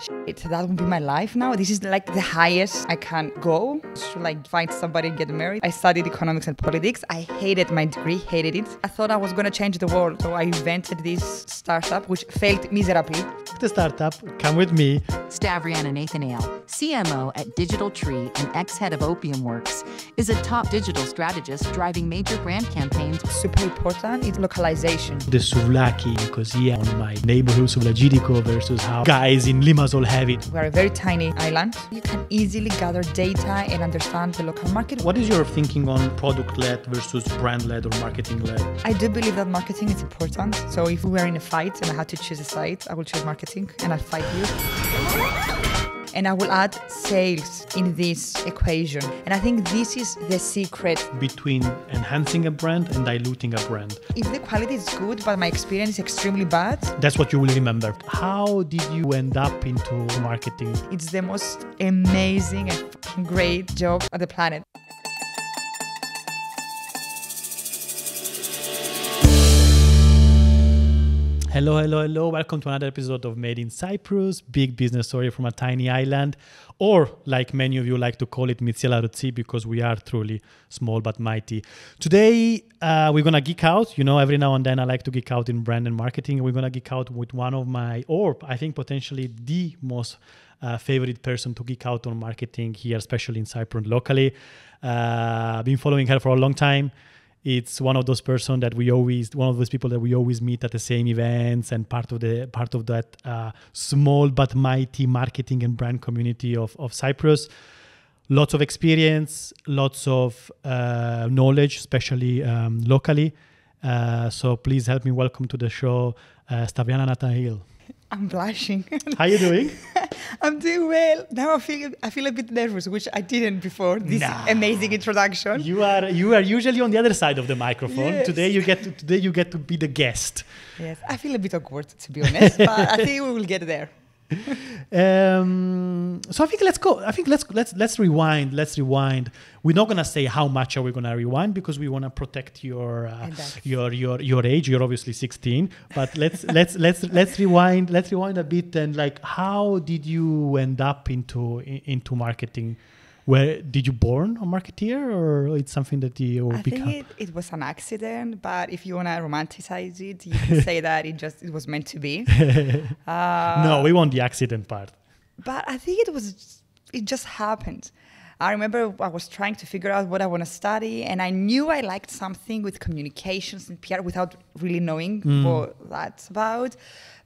shit, that would be my life now. This is like the highest I can go to like find somebody and get married. I studied economics and politics. I hated my degree, hated it. I thought I was going to change the world. So I invented this startup, which failed miserably. The startup, come with me. Stavriana Nathanail, CMO at Digital Tree and ex-head of Opium Works, is a top digital strategist driving major brand campaigns. Super important is localization. The souvlaki, così on my neighborhood souvlagirico versus how guys in Limassol have it. We're a very tiny island. You can easily gather data and understand the local market. What is your thinking on product-led versus brand-led or marketing-led? I do believe that marketing is important. So if we were in a fight and I had to choose a side, I will choose marketing and I'll fight you. And I will add sales in this equation. And I think this is the secret. Between enhancing a brand and diluting a brand. If the quality is good, but my experience is extremely bad. That's what you will remember. How did you end up into marketing? It's the most amazing and great job on the planet. Hello, hello, hello. Welcome to another episode of Made in Cyprus, big business story from a tiny island, or like many of you like to call it, Mitsiela Rotsi, because we are truly small but mighty. Today, we're going to geek out. You know, every now and then I like to geek out in brand and marketing. We're going to geek out with one of my, or I think potentially the most favorite person to geek out on marketing here, especially in Cyprus locally. I've been following her for a long time. It's one of those people that we always meet at the same events, and part of that small but mighty marketing and brand community of Cyprus. Lots of experience, lots of knowledge, especially locally. So please help me welcome to the show, Stavriana Nathanail. I'm blushing. How are you doing? I'm doing well. Now I feel a bit nervous, which I didn't before this amazing introduction. You are usually on the other side of the microphone. Yes. Today you get to be the guest. Yes, I feel a bit awkward, to be honest, but I think we will get there. So I think let's go. I think let's rewind. We're not gonna say how much are we gonna rewind because we wanna protect your age. You're obviously 16, but let's rewind. Let's rewind a bit and like, how did you end up into marketing? Where did you born a marketeer, or it's something that you become? I think it was an accident, but if you want to romanticize it, you can say that it was meant to be. No, we want the accident part. But I think it just happened. I remember I was trying to figure out what I want to study, and I knew I liked something with communications and PR without really knowing what that's about.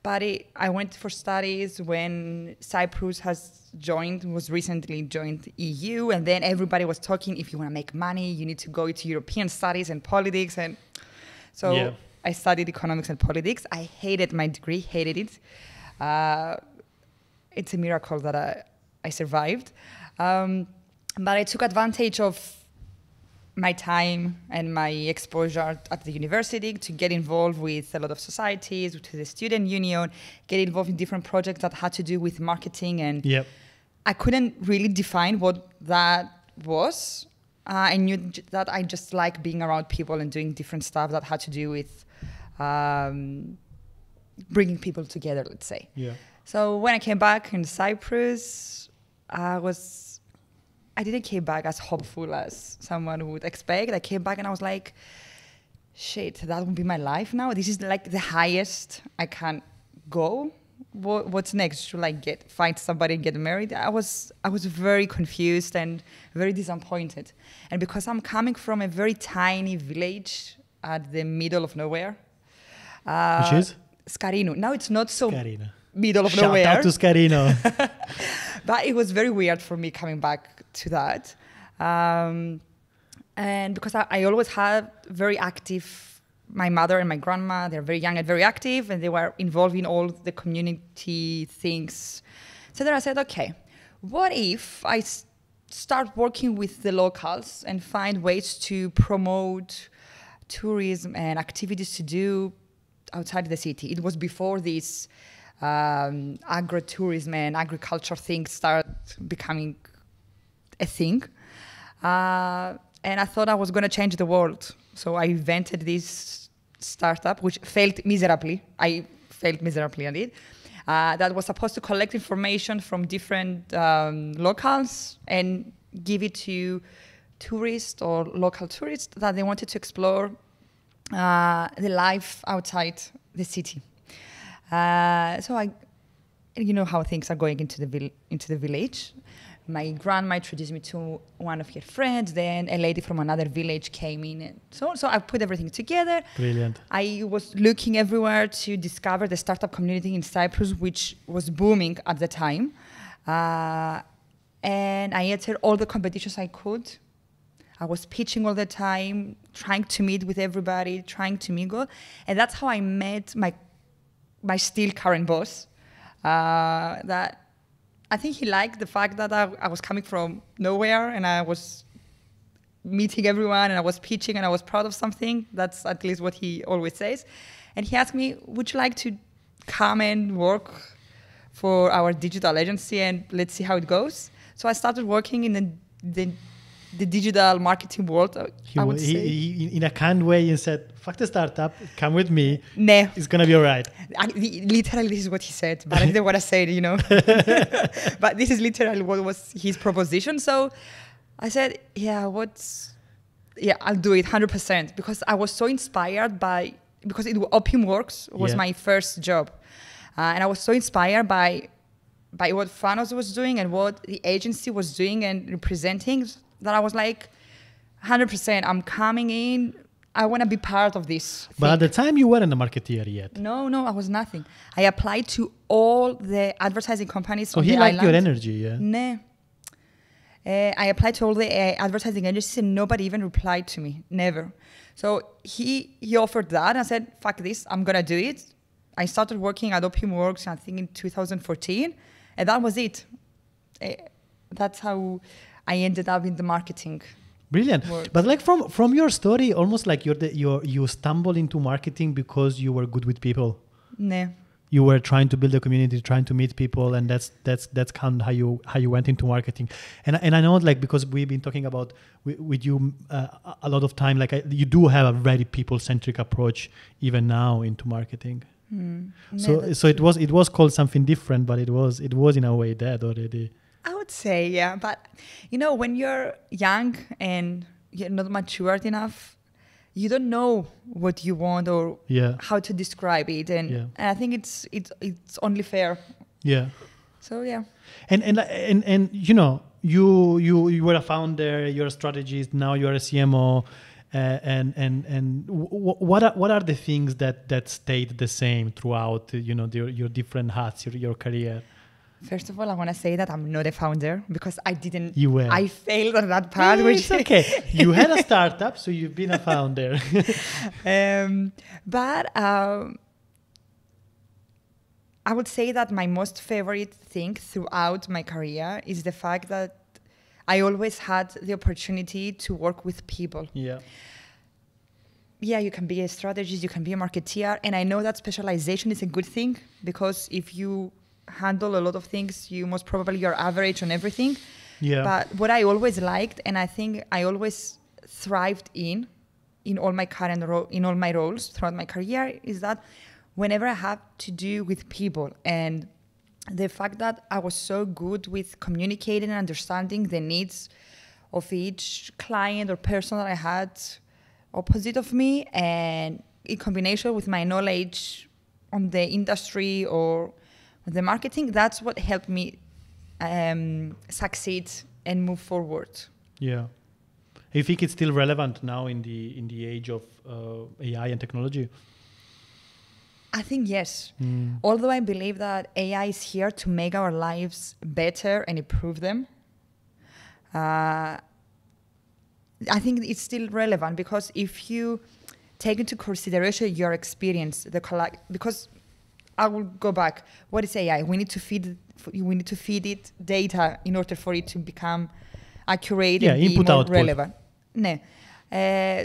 But I went for studies when Cyprus was recently joined EU, and then everybody was talking, if you want to make money, you need to go to European studies and politics. And so I studied economics and politics. I hated my degree, hated it. It's a miracle that I survived. But I took advantage of my time and my exposure at the university to get involved with a lot of societies, with the student union, get involved in different projects that had to do with marketing. And I couldn't really define what that was. I knew that I just like being around people and doing different stuff that had to do with bringing people together, let's say. Yeah. So when I came back in Cyprus, I didn't came back as hopeful as someone would expect. I came back and I was like, shit, that would be my life now. This is like the highest I can go. What's next? Should I find somebody and get married? I was very confused and very disappointed. And because I'm coming from a very tiny village at the middle of nowhere. Which is? Scarino. Now it's not so middle of nowhere. Shout out to Scarino. But it was very weird for me coming back to that. And because I always had very active, my mother and my grandma, they're very young and very active, and they were involved in all the community things. So then I said, okay, what if I start working with the locals and find ways to promote tourism and activities to do outside the city? It was before this agro-tourism and agriculture things started becoming a thing. And I thought I was going to change the world. So I invented this startup, which failed miserably. I failed miserably on it. that was supposed to collect information from different locals and give it to tourists or local tourists that they wanted to explore the life outside the city. You know how things are going into the village. My grandma introduced me to one of her friends. Then a lady from another village came in, and so I put everything together. Brilliant. I was looking everywhere to discover the startup community in Cyprus, which was booming at the time, and I entered all the competitions I could. I was pitching all the time, trying to meet with everybody, trying to mingle, and that's how I met my still current boss. That I think he liked the fact that I was coming from nowhere and I was meeting everyone and I was pitching and I was proud of something. That's at least what he always says. And he asked me, would you like to come and work for our digital agency and let's see how it goes? So I started working in the digital marketing world, I would say. He, in a kind way, he said, fuck the startup, come with me. No. It's going to be all right. Literally, this is what he said, but I didn't want to say it, But this is literally what was his proposition. So I said, I'll do it 100%, because I was so inspired because Opium Works was my first job. And I was so inspired by what Fanos was doing and what the agency was doing and representing, that I was like, 100%, I'm coming in. I want to be part of this. But at the time, you weren't a marketeer yet. No, I was nothing. I applied to all the advertising companies on the he liked island. your energy, yeah? No. I applied to all the advertising agencies and nobody even replied to me. Never. So he offered that and I said, fuck this, I'm going to do it. I started working at Opium Works, I think in 2014. And that was it. That's how I ended up in the marketing. Brilliant. Work. But like from your story, almost like you stumbled into marketing because you were good with people. No. You were trying to build a community, trying to meet people, and that's kind of how you went into marketing. And I know, like, because we've been talking about with you a lot of time, like you do have a very people-centric approach even now into marketing. So it was called something different, but it was in a way that already. I would say, yeah. But, when you're young and you're not matured enough, you don't know what you want or how to describe it. And I think it's only fair. Yeah. So, yeah. And you were a founder, you're a strategist, now you're a CMO. And what are the things that stayed the same throughout, your different hats, your career? First of all, I want to say that I'm not a founder because I didn't. You were. I failed on that part. It's okay. You had a startup, so you've been a founder. But I would say that my most favorite thing throughout my career is the fact that I always had the opportunity to work with people. Yeah. Yeah, you can be a strategist, you can be a marketeer, and I know that specialization is a good thing because if you handle a lot of things, you most probably you're average on everything. Yeah. But what I always liked, and I think I always thrived in all my in all my roles throughout my career, is that whenever I have to do with people, and the fact that I was so good with communicating and understanding the needs of each client or person that I had opposite of me, and in combination with my knowledge on the industry or the marketing, that's what helped me succeed and move forward. Yeah. You think it's still relevant now in the age of AI and technology? I think yes. Although I believe that AI is here to make our lives better and improve them, I think it's still relevant because if you take into consideration your experience, because I will go back. What is AI? We need to feed it data in order for it to become accurate and be more relevant. No.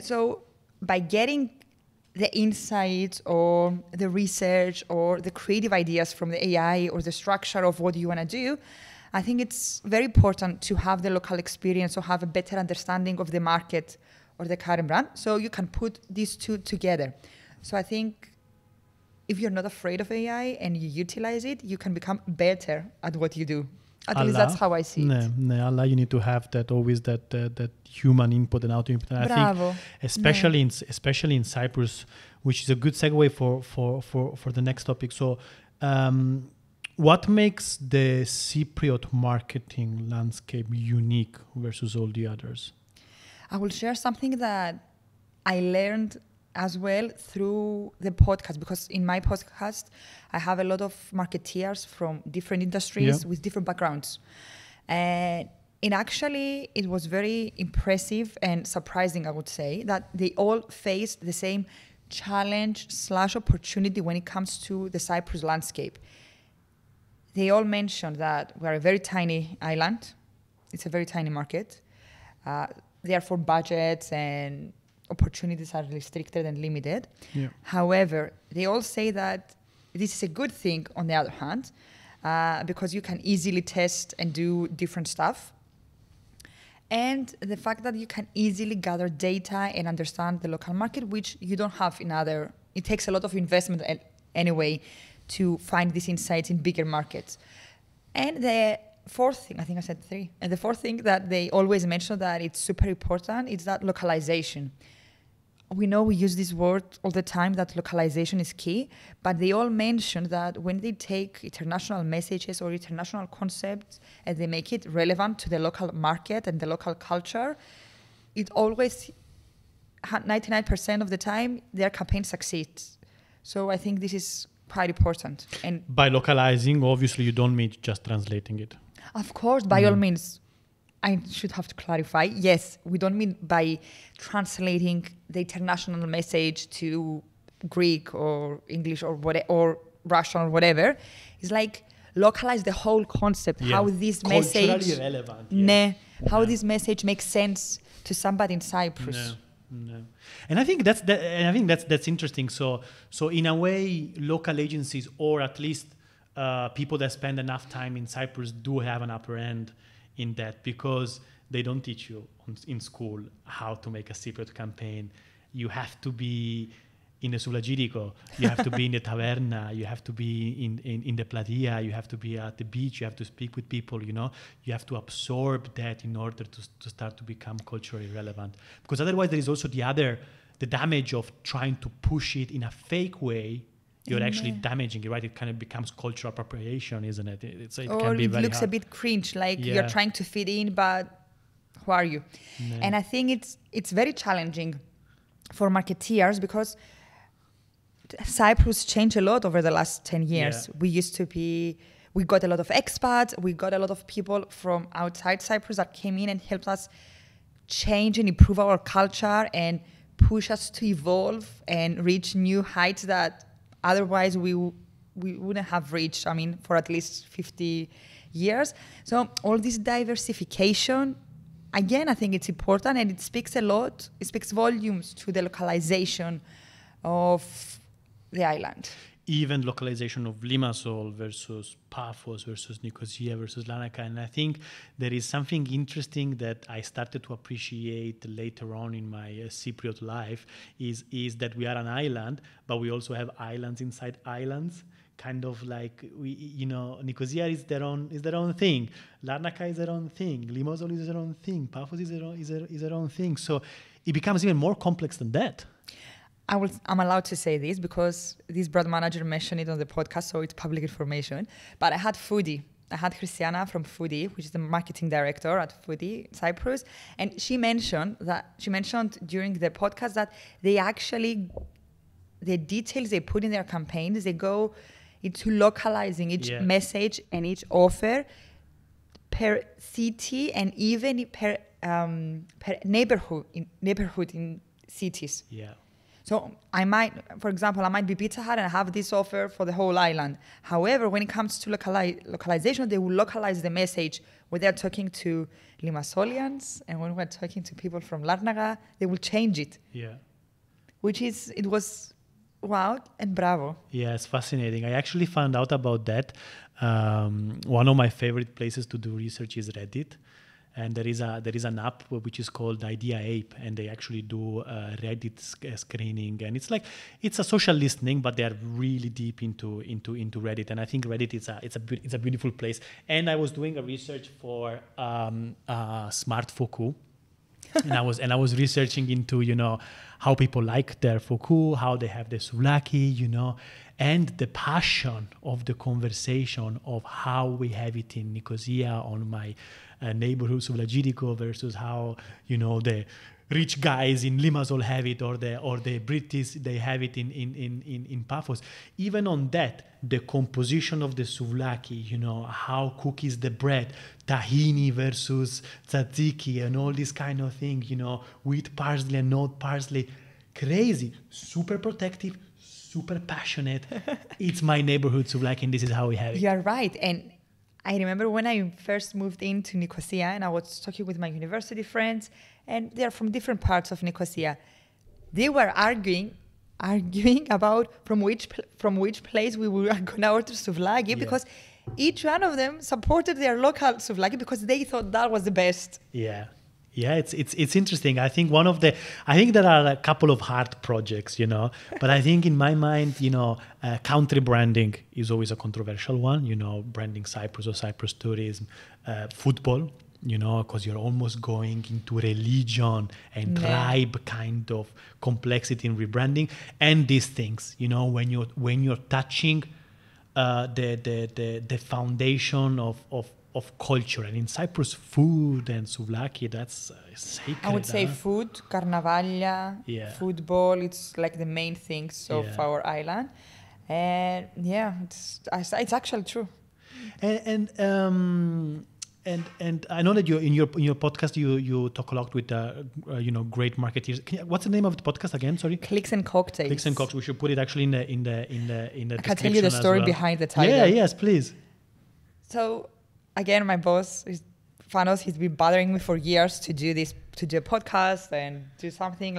So by getting the insights or the research or the creative ideas from the AI or the structure of what you want to do, I think it's very important to have the local experience or have a better understanding of the market or the current brand. So you can put these two together. So I think if you're not afraid of AI and you utilize it, you can become better at what you do. At least that's how I see it. No, Allah, you need to have that human input and auto input. And Bravo. I think especially in Cyprus, which is a good segue for the next topic. So, what makes the Cypriot marketing landscape unique versus all the others? I will share something that I learned as well through the podcast, because in my podcast, I have a lot of marketeers from different industries with different backgrounds. And it was very impressive and surprising, I would say, that they all faced the same challenge/opportunity when it comes to the Cyprus landscape. They all mentioned that we're a very tiny island. It's a very tiny market. Therefore, budgets and opportunities are restricted and limited. Yeah. However, they all say that this is a good thing on the other hand, because you can easily test and do different stuff. And the fact that you can easily gather data and understand the local market, which you don't have it takes a lot of investment anyway to find these insights in bigger markets. And the fourth thing, I think I said 3, and the fourth thing that they always mention that it's super important is that localization. We know we use this word all the time, that localization is key, but they all mention that when they take international messages or international concepts and they make it relevant to the local market and the local culture, it always, 99% of the time, their campaign succeeds. So I think this is quite important. And by localizing, obviously, you don't mean just translating it. Of course, by all means. I should have to clarify. Yes, we don't mean by translating the international message to Greek or English or Russian or whatever. It's like localize the whole concept. How this message, relevant, how this message makes sense to somebody in Cyprus. No. And I think that's interesting. So in a way, local agencies, or at least people that spend enough time in Cyprus, do have an upper end in that, because they don't teach you in school how to make a Cypriot campaign. You have to be in the Soulagirico, you have to be in the taverna, you have to be in the platea, you have to be at the beach, you have to speak with people, you have to absorb that in order to start to become culturally relevant. Because otherwise there is also the damage of trying to push it in a fake way. You're actually damaging it, right? It kind of becomes cultural appropriation, isn't it? It can be very looks hard. a bit cringe, like you're trying to fit in, but who are you? No. And I think it's very challenging for marketeers, because Cyprus changed a lot over the last 10 years. Yeah. We got a lot of expats, we got a lot of people from outside Cyprus that came in and helped us change and improve our culture and push us to evolve and reach new heights that otherwise we wouldn't have reached, for at least 50 years. So all this diversification, again, I think it's important, and it speaks volumes to the localization of the island. Even localization of Limassol versus Paphos versus Nicosia versus Larnaca. And I think there is something interesting that I started to appreciate later on in my Cypriot life is that we are an island, but we also have islands inside islands. Kind of like Nicosia is their own thing. Larnaca is their own thing. Limassol is their own thing. Paphos is their own thing. So it becomes even more complex than that. I'm allowed to say this because this brand manager mentioned it on the podcast, so it's public information. But I had Christiana from Foodie, which is the marketing director at Foodie Cyprus, and she mentioned during the podcast that the details they put in their campaigns, they go into localizing each message and each offer per city and even per neighborhood in cities. Yeah. So for example, I might be Pizza Hut and I have this offer for the whole island. However, when it comes to localization, they will localize the message when they're talking to Limassolians, and when we're talking to people from Larnaca, they will change it. Yeah. It was wow and bravo. Yeah, it's fascinating. I actually found out about that. One of my favorite places to do research is Reddit. And there is an app which is called Idea Ape, and they actually do Reddit screening, and it's a social listening, but they are really deep into Reddit. And I think Reddit it's a beautiful place. And I was doing a research for Smart Focus. and I was researching into how people like their foku, how they have the souvlaki, and the passion of the conversation of how we have it in Nicosia on my neighborhood Souvlagirico versus how the rich guys in Limassol have it, or the British they have it in Paphos. Even on that, the composition of the souvlaki, how cookies the bread, tahini versus tzatziki, and all this kind of thing, with parsley and not parsley, crazy, super protective, super passionate. It's my neighborhood souvlaki, and this is how we have it. You're right, and I remember when I first moved into Nicosia, and I was talking with my university friends, and they're from different parts of Nicosia. They were arguing about from which place we were going to order souvlaki, because each one of them supported their local souvlaki because they thought that was the best. Yeah, it's interesting. I think there are a couple of hard projects, but I think in my mind, country branding is always a controversial one. Branding Cyprus or Cyprus tourism, football. Because you're almost going into religion and tribe kind of complexity in rebranding, and these things. When you're touching the foundation of culture, and in Cyprus, food and souvlaki, that's sacred. I would say food, carnavalia, football. It's like the main things of our island, and it's actually true. And I know that you in your podcast you talk a lot with great marketeers. What's the name of the podcast again? Sorry. Clicks and Cocktails. Clicks and Cocktails. We should put it actually in the I can tell you the story behind the title. Yeah, yes, please. So again, my boss is Fanos. He's been bothering me for years to do a podcast and do something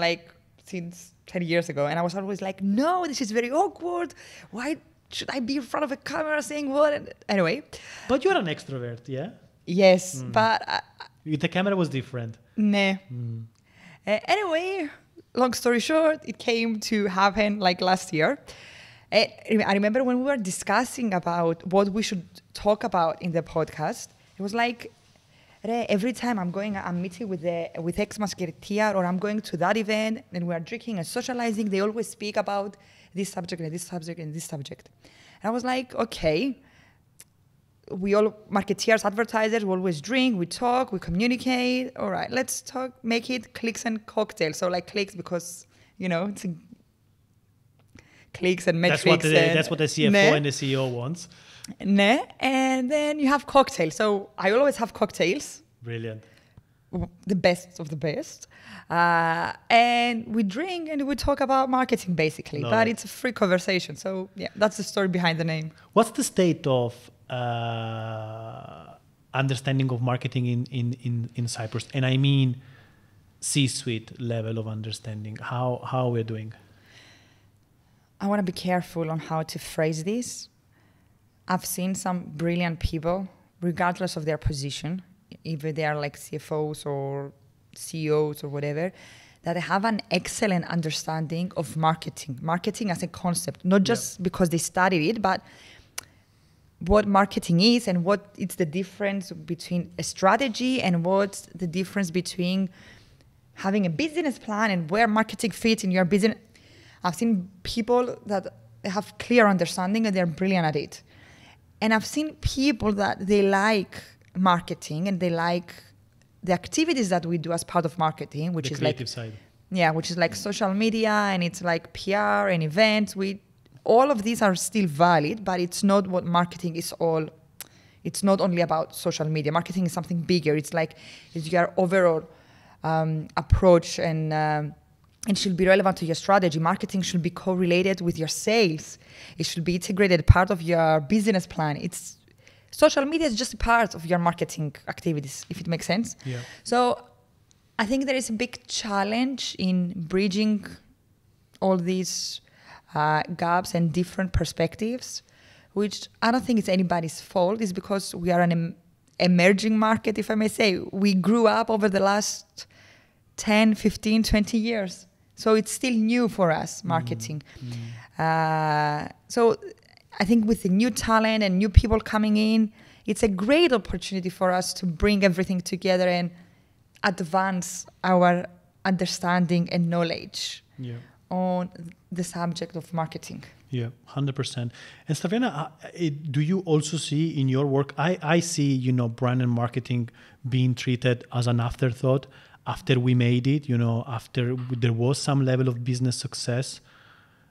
since 10 years ago, and I was always like, no, this is very awkward. Why should I be in front of a camera saying what? Anyway. But you're an extrovert, yeah. Yes, but the camera was different. Nah. Anyway, long story short, it came to happen last year. I remember when we were discussing about what we should talk about in the podcast. It was like every time I'm meeting with ex-masketeer, or I'm going to that event and we are drinking and socializing, they always speak about this subject and this subject and this subject. And I was like, okay. We all, marketeers, advertisers, we always drink, we talk, we communicate. All right, let's talk, make it Clicks and Cocktails. So clicks because, it's clicks and metrics. That's what the CFO and the CEO wants. And then you have cocktails. So I always have cocktails. Brilliant. The best of the best. And we drink and we talk about marketing basically. But it's a free conversation. So that's the story behind the name. What's the state of understanding of marketing in Cyprus? And I mean C-suite level of understanding. How we're doing? I want to be careful on how to phrase this. I've seen some brilliant people, regardless of their position, either they are CFOs or CEOs or whatever, that have an excellent understanding of marketing as a concept, not just because they studied it, but what marketing is and what it's the difference between a strategy and what's the difference between having a business plan and where marketing fits in your business. I've seen people that have clear understanding and they're brilliant at it. And I've seen people that they like marketing and they like the activities that we do as part of marketing, which is creative side. Yeah, which is social media and it's PR and events. All of these are still valid, but it's not what marketing is all. It's not only about social media. Marketing is something bigger. It's your overall approach and should be relevant to your strategy. Marketing should be correlated with your sales. It should be integrated part of your business plan. Social media is just a part of your marketing activities, if it makes sense. Yeah. So I think there is a big challenge in bridging all these gaps and different perspectives, which I don't think it's anybody's fault. It's because we are in emerging market, if I may say. We grew up over the last 10, 15, 20 years. So it's still new for us, marketing. So I think with the new talent and new people coming in, it's a great opportunity for us to bring everything together and advance our understanding and knowledge on the subject of marketing. Yeah, 100%. And Stavriana, do you also see in your work, I see, brand and marketing being treated as an afterthought after we made it, after there was some level of business success,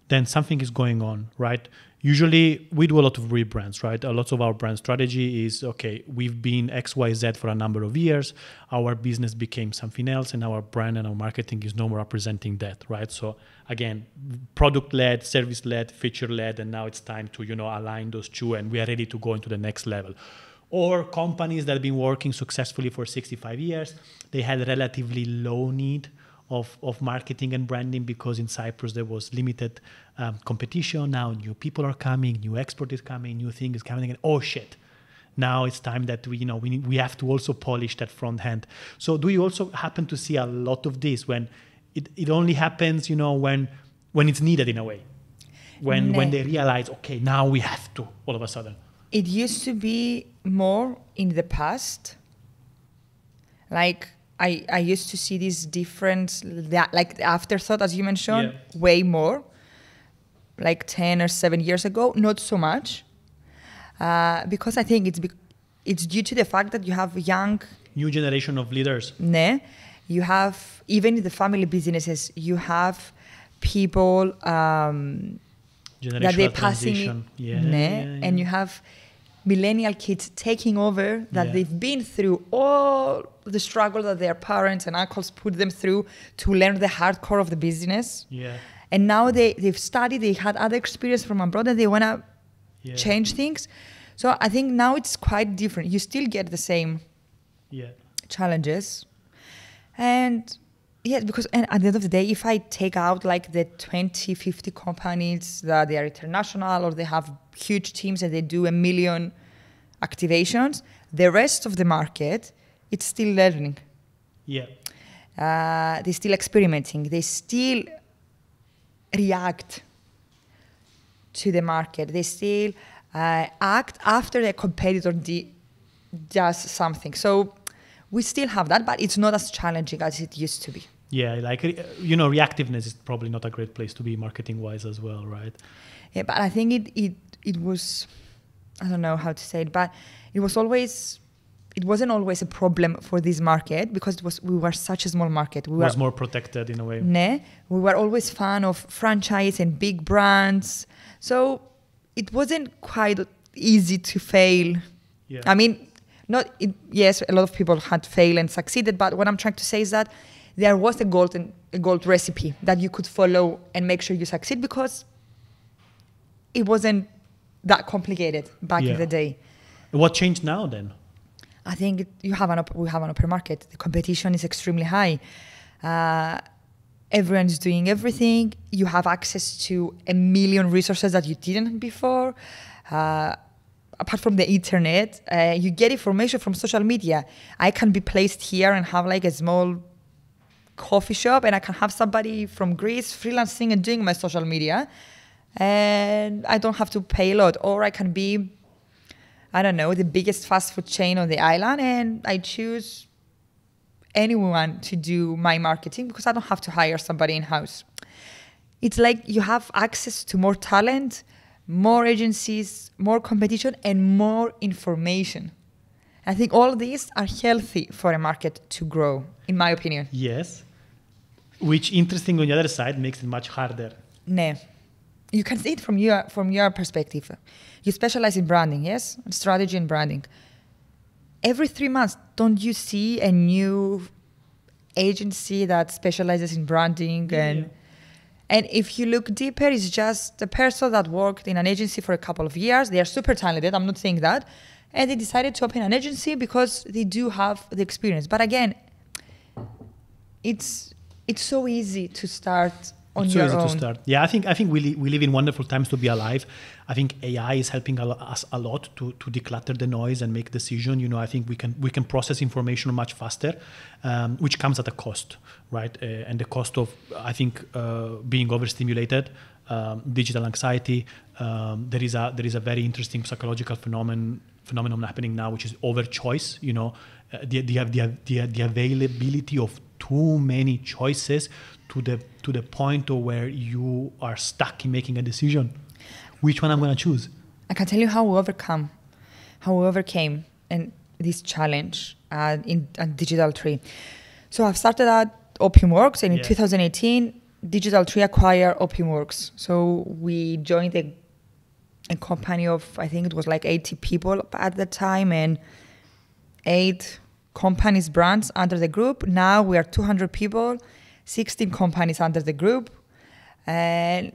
then something is going on, right? Usually we do a lot of rebrands, right? A lot of our brand strategy is, okay, we've been XYZ for a number of years. Our business became something else and our brand and our marketing is no more representing that, right? So again, product-led, service-led, feature-led, and now it's time to, align those two and we are ready to go into the next level. Or companies that have been working successfully for 65 years, they had relatively low need of marketing and branding because in Cyprus there was limited competition. Now new people are coming, new export is coming, new thing is coming, and oh shit, now it's time that we have to also polish that front end. So do you also happen to see a lot of this when it only happens, when it's needed in a way, when they realize, okay, now we have to all of a sudden? It used to be more in the past. Like I used to see this difference, like the afterthought, as you mentioned, way more. Like 10 or 7 years ago, not so much. Because I think it's due to the fact that you have new generation of leaders. You have, even in the family businesses, you have people that they're passing, and you have millennial kids taking over that they've been through all the struggle that their parents and uncles put them through to learn the hardcore of the business. And now they've studied, they had other experience from abroad and they want to change things. So I think now it's quite different. You still get the same challenges. And because at the end of the day, if I take out like the 20, 50 companies that they are international or they have huge teams and they do 1 million activations, the rest of the market, it's still learning. They're still experimenting. They still react to the market. They still act after the competitor does something. So we still have that, but it's not as challenging as it used to be. Reactiveness is probably not a great place to be marketing-wise as well, right? Yeah, but I think it was, I don't know how to say it, but it wasn't always a problem for this market because we were such a small market. We was more protected in a way. We were always fan of franchise and big brands. So it wasn't quite easy to fail. I mean, yes, a lot of people had failed and succeeded, but what I'm trying to say is that there was a gold recipe that you could follow and make sure you succeed because it wasn't that complicated back in the day. What changed now then? I think we have an open market. The competition is extremely high. Everyone's doing everything. You have access to 1 million resources that you didn't before. Apart from the internet, you get information from social media. I can be placed here and have like a small coffee shop and I can have somebody from Greece freelancing and doing my social media and I don't have to pay a lot. Or I can be, I don't know, the biggest fast food chain on the island and I choose anyone to do my marketing because I don't have to hire somebody in-house. It's like you have access to more talent, more agencies, more competition, and more information. I think all these are healthy for a market to grow, in my opinion. Yes. Which, interesting on the other side, makes it much harder. You can see it from your perspective. You specialize in branding, yes? Strategy and branding. Every 3 months, don't you see a new agency that specializes in branding? And if you look deeper, it's just a person that worked in an agency for a couple of years. They are super talented, I'm not saying that. And they decided to open an agency because they do have the experience. But again, it's so easy to start on it's so your easy own. to start. Yeah, I think we live in wonderful times to be alive. I think AI is helping us a lot to declutter the noise and make decision. You know, I think we can process information much faster, which comes at a cost, right? And the cost of, I think, being overstimulated, digital anxiety. There is a very interesting psychological phenomenon happening now, which is over choice. You know, the availability of too many choices to the point of where you are stuck in making a decision. Which one I'm going to choose? I can tell you how we overcame and this challenge in Digital Tree. So I've started at OpiumWorks, and in 2018, Digital Tree acquired OpiumWorks. So we joined a company of, I think it was like 80 people at the time, and 8 companies, brands under the group. Now we are 200 people, 16 companies under the group, and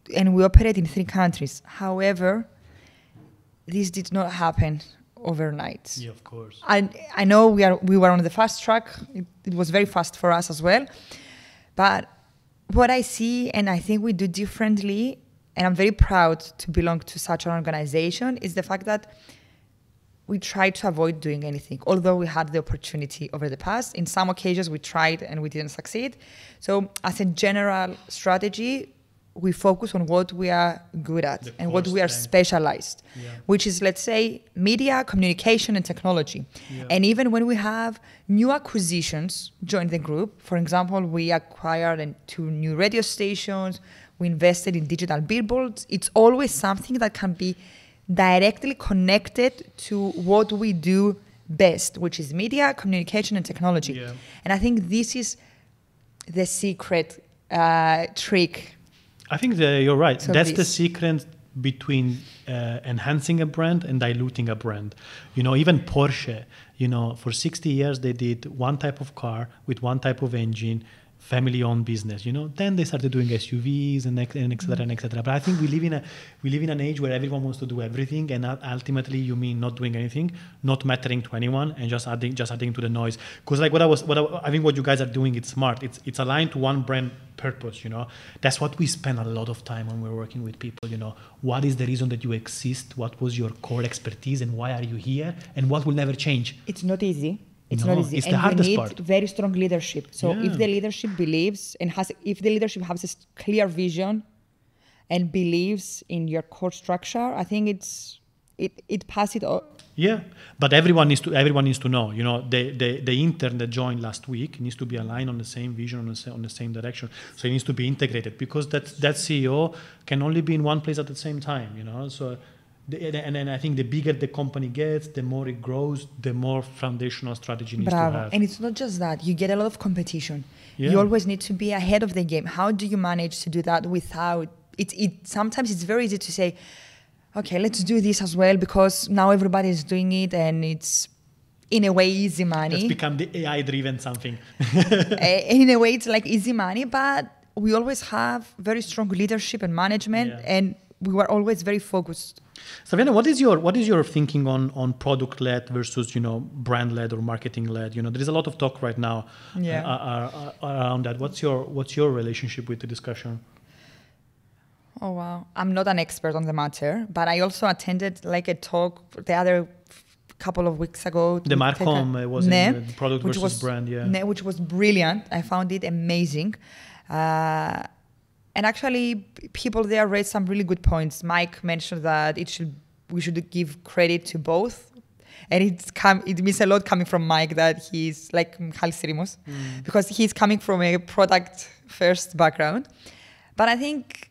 we operate in 3 countries. However, this did not happen overnight. Yeah, of course. I know we were on the fast track. It was very fast for us as well. But what I see, and I think we do differently, and I'm very proud to belong to such an organization, is the fact that we tried to avoid doing anything, although we had the opportunity over the past. In some occasions, we tried and we didn't succeed. So as a general strategy, we focus on what we are good at and what we are specialized, which is, let's say, media, communication, and technology. Yeah. And even when we have new acquisitions join the group, for example, we acquired 2 new radio stations, we invested in digital billboards, it's always something that can be directly connected to what we do best, which is media, communication, and technology. Yeah. And I think this is the secret trick. I think you're right. So that's the secret between enhancing a brand and diluting a brand. You know, even Porsche, you know, for 60 years they did one type of car with one type of engine, family-owned business, you know. Then they started doing SUVs and et cetera and et cetera. But I think we live in an age where everyone wants to do everything, and ultimately you mean not doing anything, not mattering to anyone, and just adding to the noise. Because like I think what you guys are doing, it's smart. It's aligned to one brand purpose, you know. That's what we spend a lot of time when we're working with people, you know. What is the reason that you exist? What was your core expertise, and why are you here? And what will never change? It's not easy. It's not easy. It's the hardest part. part. Very strong leadership. So if the leadership believes and if the leadership has a clear vision and believes in your core structure, I think it passes it all. Yeah, but everyone needs to know. You know, the intern that joined last week needs to be aligned on the same vision, on the same direction. So it needs to be integrated, because that CEO can only be in one place at the same time. You know, so. And then I think the bigger the company gets, the more it grows, the more foundational strategy needs to have. And it's not just that. You get a lot of competition. Yeah. You always need to be ahead of the game. How do you manage to do that without... Sometimes it's very easy to say, okay, let's do this as well, because now everybody is doing it and it's, in a way, easy money. It's become the AI-driven something. In a way, it's like easy money, but we always have very strong leadership and management, and we were always very focused. Stavriana, what is your thinking on product led versus, you know, brand led or marketing led? You know, there is a lot of talk right now around that. What's your relationship with the discussion? Oh wow, I'm not an expert on the matter, but I also attended like a talk the other couple of weeks ago. The Marcom was in the product versus brand, which was brilliant. I found it amazing. And actually, people there raised some really good points. Mike mentioned that we should give credit to both. And it means a lot coming from Mike that he's like Michalis Rimos, because he's coming from a product-first background. But I think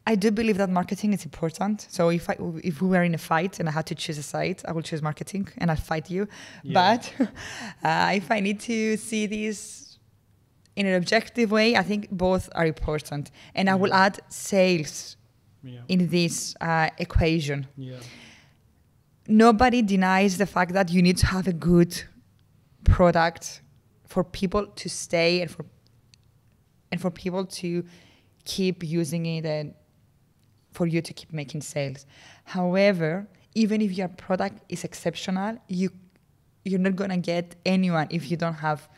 I do believe that marketing is important. So if we were in a fight and I had to choose a side, I will choose marketing and I'll fight you. Yeah. But if I need to see this in an objective way, I think both are important. And I will add sales in this equation. Yeah. Nobody denies the fact that you need to have a good product for people to stay and for people to keep using it and for you to keep making sales. However, even if your product is exceptional, you're not going to get anyone if you don't have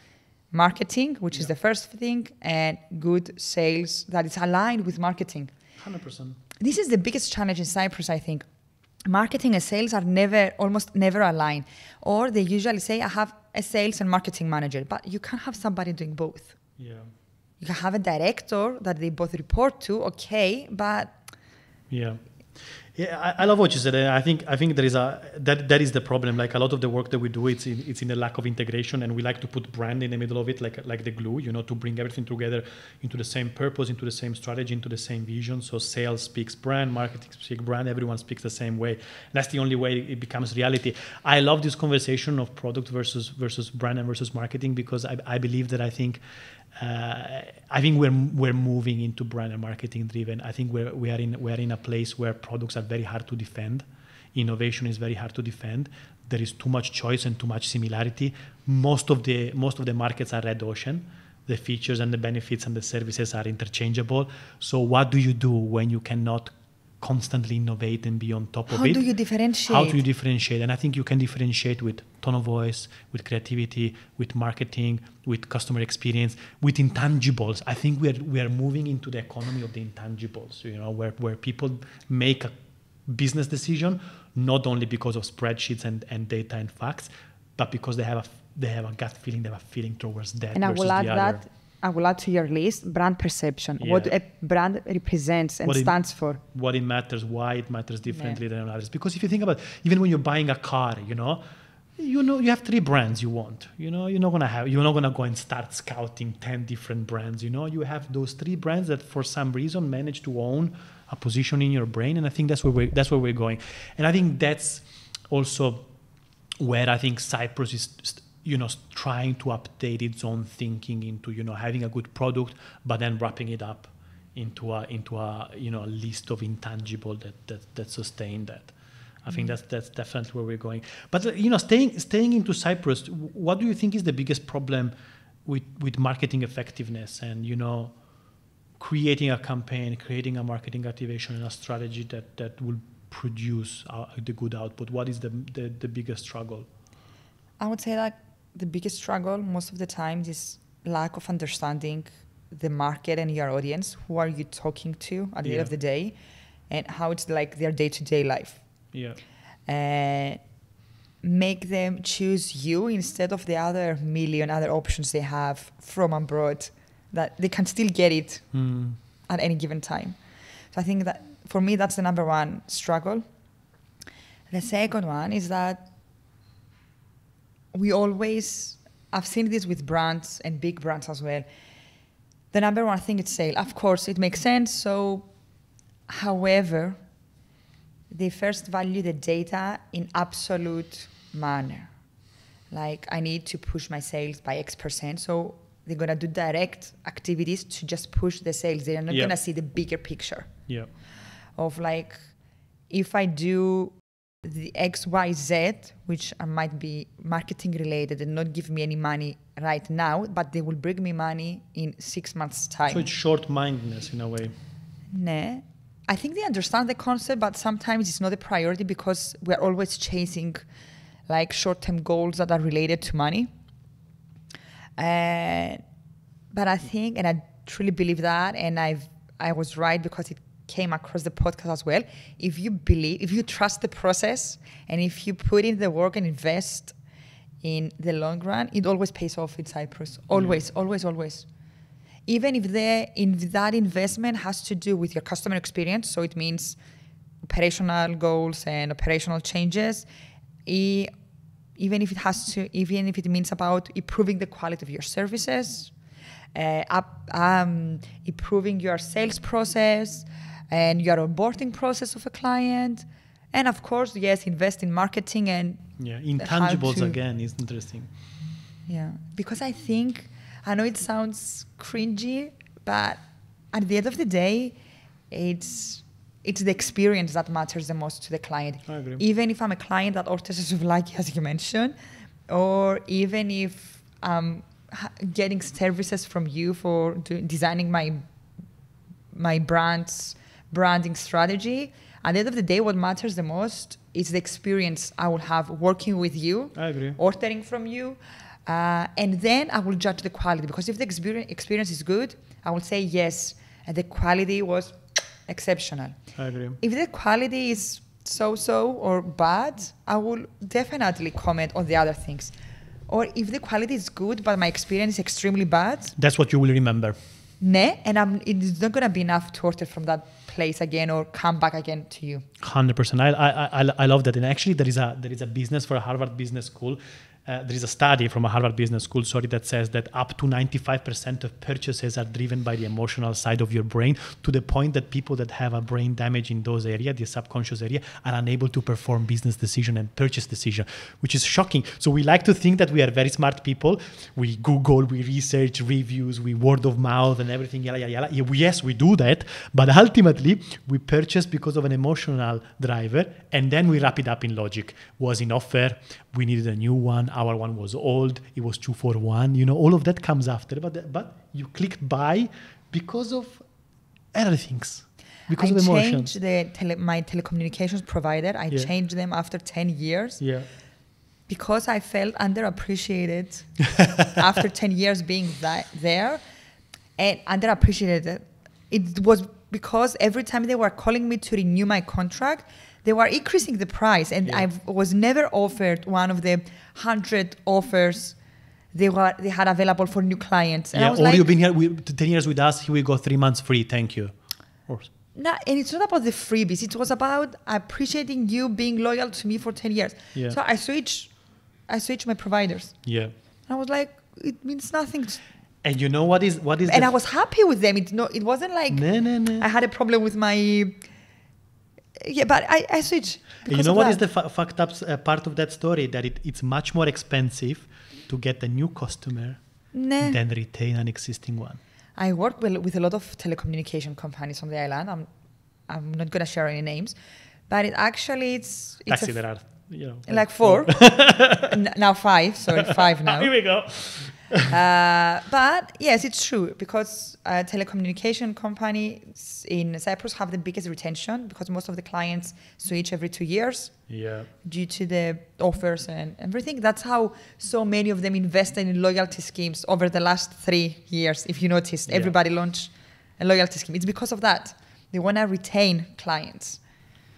marketing, which is the first thing, and good sales that is aligned with marketing. 100%. This is the biggest challenge in Cyprus, I think. Marketing and sales are almost never aligned. Or they usually say, I have a sales and marketing manager, but you can't have somebody doing both. Yeah. You can have a director that they both report to, okay, but... Yeah, I love what you said. I think there is that is the problem. Like a lot of the work that we do, it's in the lack of integration, and we like to put brand in the middle of it, like the glue, to bring everything together into the same purpose, into the same strategy, into the same vision. So sales speaks brand, marketing speaks brand, everyone speaks the same way. And that's the only way it becomes reality. I love this conversation of product versus brand and versus marketing, because I believe that I think we're moving into brand and marketing driven. I think we are in a place where products are very hard to defend. Innovation is very hard to defend. There is too much choice and too much similarity. Most of the markets are red ocean. The features and the benefits and the services are interchangeable. So what do you do when you cannot constantly innovate and be on top of it? How do you differentiate? How do you differentiate? And I think you can differentiate with tone of voice, with creativity, with marketing, with customer experience, with intangibles. I think we are moving into the economy of the intangibles, where people make a business decision not only because of spreadsheets and data and facts, but because they have a gut feeling, they have a feeling towards that. And versus I will add to your list brand perception, what a brand represents and stands for. What it matters, why it matters differently than others. Because if you think about, even when you're buying a car, you have 3 brands you want. You're not gonna go and start scouting 10 different brands. You have those 3 brands that for some reason manage to own a position in your brain, and I think that's where we're going. And I think that's also where I think Cyprus is trying to update its own thinking into, having a good product, but then wrapping it up into a list of intangible that sustain that. I think that's definitely where we're going. But staying into Cyprus, what do you think is the biggest problem with marketing effectiveness and creating a campaign, creating a marketing activation and a strategy that will produce the good output? What is the biggest struggle? I would say that the biggest struggle most of the time is lack of understanding the market and your audience. Who are you talking to at the end of the day, and how it's like their day-to-day life. Yeah. Make them choose you instead of the other million other options they have from abroad that they can still get it at any given time. So I think that for me, that's the number one struggle. The second one is that I've seen this with brands and big brands as well. The number one thing is sale. Of course, it makes sense. So, however, they first value the data in absolute manner. Like, I need to push my sales by X%. So they're going to do direct activities to just push the sales. They're not going to see the bigger picture. Yeah. Of like, if I do the XYZ, which might be marketing related and not give me any money right now, but they will bring me money in 6 months' time. So it's short-mindedness in a way. Nah. I think they understand the concept, but sometimes it's not a priority because we're always chasing like short-term goals that are related to money. But I think, and I truly believe that, and I was right because it came across the podcast as well. If you trust the process, and if you put in the work and invest in the long run, it always pays off in Cyprus. Always, always, always. Even if that investment has to do with your customer experience, so it means operational goals and operational changes, even if it means about improving the quality of your services, improving your sales process and your onboarding process of a client, and of course, yes, invest in marketing and intangibles again is interesting. Yeah, because I know it sounds cringy, but at the end of the day, it's the experience that matters the most to the client. I agree. Even if I'm a client that orders a souvlaki, as you mentioned, or even if I'm getting services from you for designing my branding strategy, at the end of the day, what matters the most is the experience I will have working with you. I agree. Ordering from you, And then I will judge the quality, because if the experience is good, I will say yes, and the quality was exceptional. I agree. If the quality is so-so or bad, I will definitely comment on the other things. Or if the quality is good, but my experience is extremely bad, That's what you will remember. and it's not going to be enough to order from that place again or come back again to you. 100%. I love that. And actually, there is a business for a Harvard Business School. There is a study from a Harvard Business School, that says that up to 95% of purchases are driven by the emotional side of your brain, to the point that people that have a brain damage in those areas, the subconscious area, are unable to perform business decision and purchase decision, which is shocking. So we like to think that we are very smart people. We Google, we research reviews, we word of mouth and everything. Yes, we do that. But ultimately, we purchase because of an emotional driver, and then we wrap it up in logic. Was in offer. We needed a new one. Our one was old. It was 2 for 1. All of that comes after. But you clicked buy because of other things. Because of emotions. I changed my telecommunications provider. I changed them after 10 years. Yeah. Because I felt underappreciated after 10 years being there. And underappreciated. It was because every time they were calling me to renew my contract, they were increasing the price, and I was never offered one of the 100 offers they had available for new clients. And I was you've been here 10 years with us, here we go 3 months free, thank you. No, and it's not about the freebies. It was about appreciating you being loyal to me for 10 years. Yeah. So I switched my providers. Yeah. I was like, it means nothing. And you know what is? And I was happy with them. It wasn't like I had a problem with my. Yeah, but I switched. You know what is the fucked up part of that story? That it's much more expensive to get a new customer than retain an existing one. I work with a lot of telecommunication companies on the island. I'm not going to share any names, but there are like 4 now 5. Sorry, 5 now. Here we go. But yes, it's true, because telecommunication companies in Cyprus have the biggest retention, because most of the clients switch every 2 years due to the offers and everything. That's how so many of them invested in loyalty schemes over the last 3 years. If you noticed, everybody launched a loyalty scheme. It's because of that. They want to retain clients.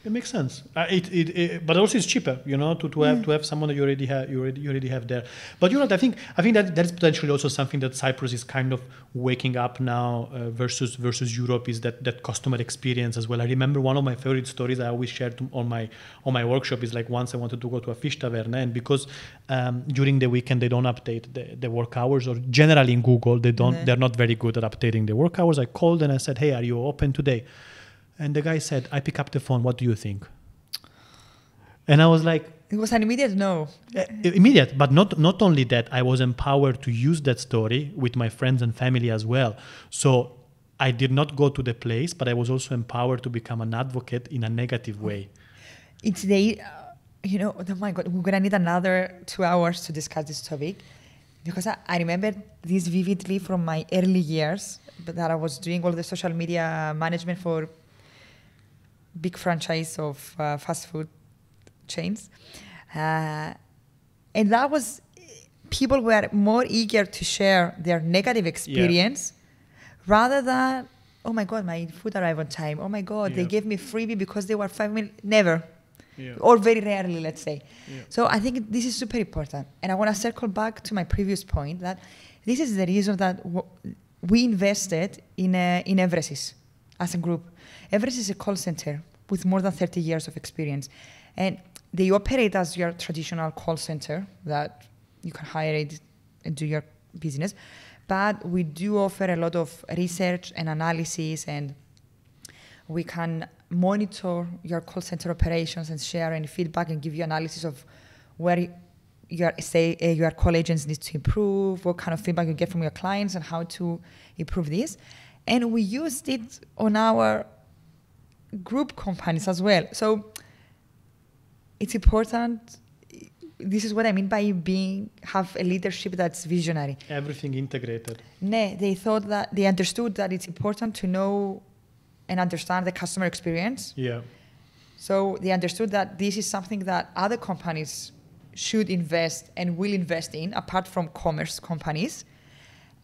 It makes sense. But also it's cheaper, to have someone that you already have there. But I think that is potentially also something that Cyprus is kind of waking up now versus Europe, is that customer experience as well. I remember one of my favorite stories I always shared on my workshop is like, once I wanted to go to a fish taverna, and because during the weekend they don't update the work hours, or generally in Google they're not very good at updating the work hours. I called and I said, hey, are you open today? And the guy said, I pick up the phone, what do you think? And I was like... It was an immediate no. Immediate, but not only that, I was empowered to use that story with my friends and family as well. So I did not go to the place, but I was also empowered to become an advocate in a negative way. It's oh my God, we're going to need another 2 hours to discuss this topic, because I remember this vividly from my early years, that I was doing all the social media management for big franchise of fast food chains. And that was, people were more eager to share their negative experience rather than, oh my God, my food arrived on time. Oh my God, they gave me freebie because they were 5 minutes. Never. Or very rarely, let's say. So I think this is super important. And I want to circle back to my previous point, that this is the reason that we invested in Evresis as a group. Evresis is a call center with more than 30 years of experience. And they operate as your traditional call center that you can hire it and do your business. But we do offer a lot of research and analysis, and we can monitor your call center operations and share any feedback and give you analysis of where your call agents need to improve, what kind of feedback you get from your clients, and how to improve this. And we used it on our group companies as well. So it's important. This is what I mean by have a leadership that's visionary. Everything integrated. They understood that it's important to know and understand the customer experience. Yeah. So they understood that this is something that other companies should invest and will invest in, apart from commerce companies.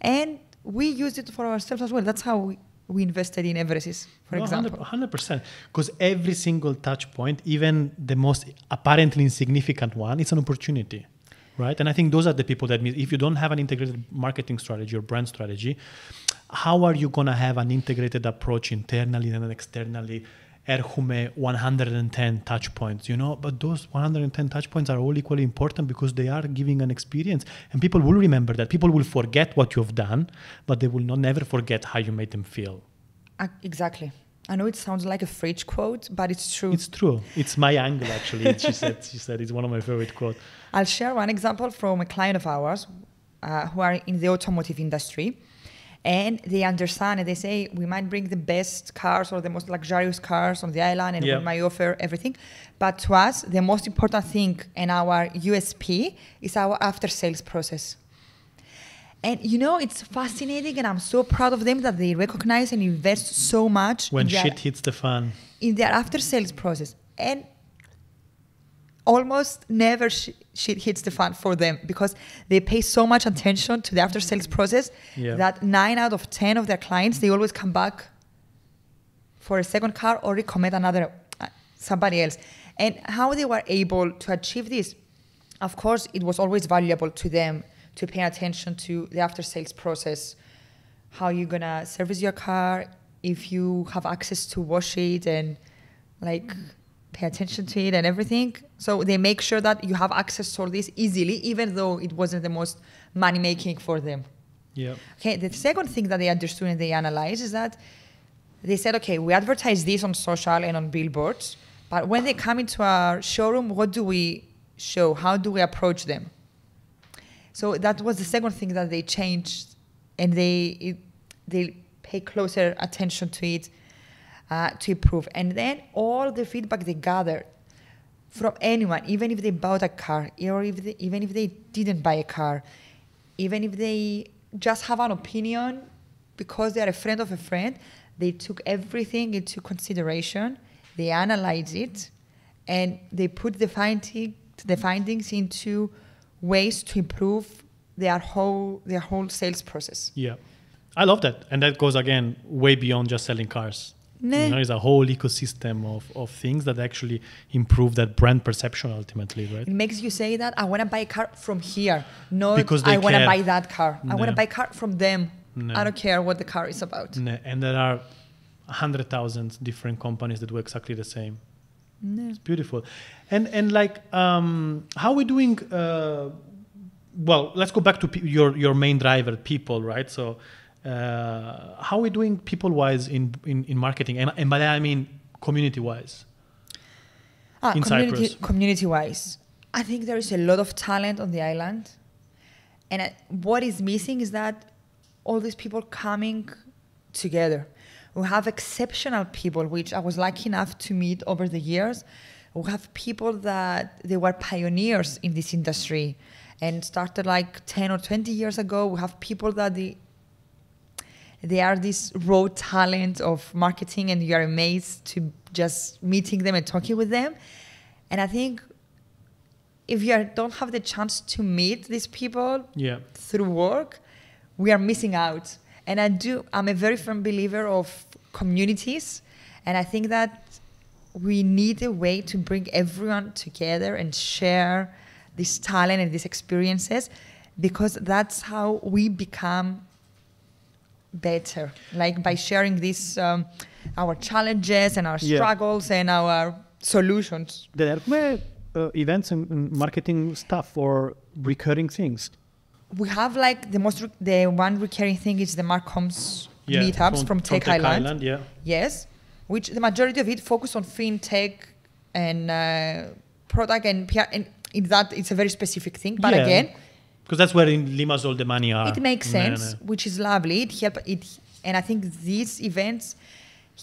And we used it for ourselves as well. That's how we invested in Everesys, for example. 100%. Because every single touch point, even the most apparently insignificant one, it's an opportunity, right? And I think those are the people that mean, if you don't have an integrated marketing strategy or brand strategy, how are you going to have an integrated approach internally and externally? Erhume 110 touch points, but those 110 touch points are all equally important because they are giving an experience, and people will remember that. People will forget what you've done, but they will never forget how you made them feel. Exactly. I know it sounds like a fridge quote, but it's true. It's true. It's my angle, actually. She said it's one of my favorite quotes. I'll share one example from a client of ours who are in the automotive industry. And they understand and they say, we might bring the best cars or the most luxurious cars on the island and we might offer everything. But to us, the most important thing and our USP is our after-sales process. And it's fascinating, and I'm so proud of them that they recognize and invest so much when shit hits the fan in their after-sales process. And almost never shit hits the fan for them because they pay so much attention to the after-sales process that 9 out of 10 of their clients, they always come back for a second car or recommend somebody else. And how they were able to achieve this, of course, it was always valuable to them to pay attention to the after-sales process, how you're going to service your car, if you have access to wash it and pay attention to it and everything. So they make sure that you have access to all this easily, even though it wasn't the most money-making for them. Yeah. Okay, the second thing that they understood and they analyzed is that they said, okay, we advertise this on social and on billboards, but when they come into our showroom, what do we show? How do we approach them? So that was the second thing that they changed, and they pay closer attention to it. To improve. And then all the feedback they gathered from anyone, even if they bought a car, or even if they didn't buy a car, even if they just have an opinion because they are a friend of a friend, they took everything into consideration, they analyzed it, and they put the findings into ways to improve their whole sales process. Yeah, I love that. And that goes, again, way beyond just selling cars. It's a whole ecosystem of things that actually improve that brand perception ultimately, right? It makes you say that I want to buy a car from here, not because I want to buy that car. I want to buy a car from them. No. I don't care what the car is about. No. And there are 100,000 different companies that do exactly the same. No. It's beautiful. And how are we doing? Well, let's go back to your main driver, people, right? So. How are we doing people-wise in marketing? And by that I mean community-wise in Cyprus. Community-wise, I think there is a lot of talent on the island. And what is missing is that all these people coming together. We have exceptional people, which I was lucky enough to meet over the years. We have people that they were pioneers in this industry and started 10 or 20 years ago. We have people that they are this raw talent of marketing, and you are amazed to just meeting them and talking with them. And I think if you don't have the chance to meet these people through work, we are missing out. And I'm a very firm believer of communities. And I think that we need a way to bring everyone together and share this talent and these experiences, because that's how we become better, by sharing this our challenges and our struggles and our solutions. There are events and marketing stuff or recurring things. We have the one recurring thing is the Marcoms meetups from Tech Island. Yes, which the majority of it focus on fintech and product and PR, and in that it's a very specific thing. But again, because that's where in Lima's all the money are. It makes sense, which is lovely. And I think these events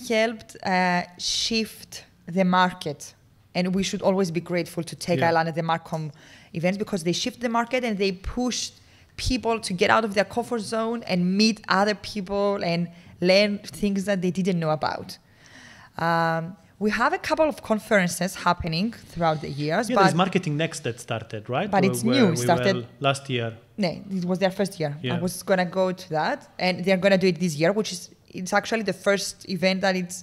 helped shift the market. And we should always be grateful to Tech Island at the Marcom events, because they shift the market and they pushed people to get out of their comfort zone and meet other people and learn things that they didn't know about. We have a couple of conferences happening throughout the years, Yeah, there's Marketing Next that started, right? But it's new. It started last year. No, it was their first year. Yeah. I was gonna go to that, and they're gonna do it this year, it's actually the first event that it's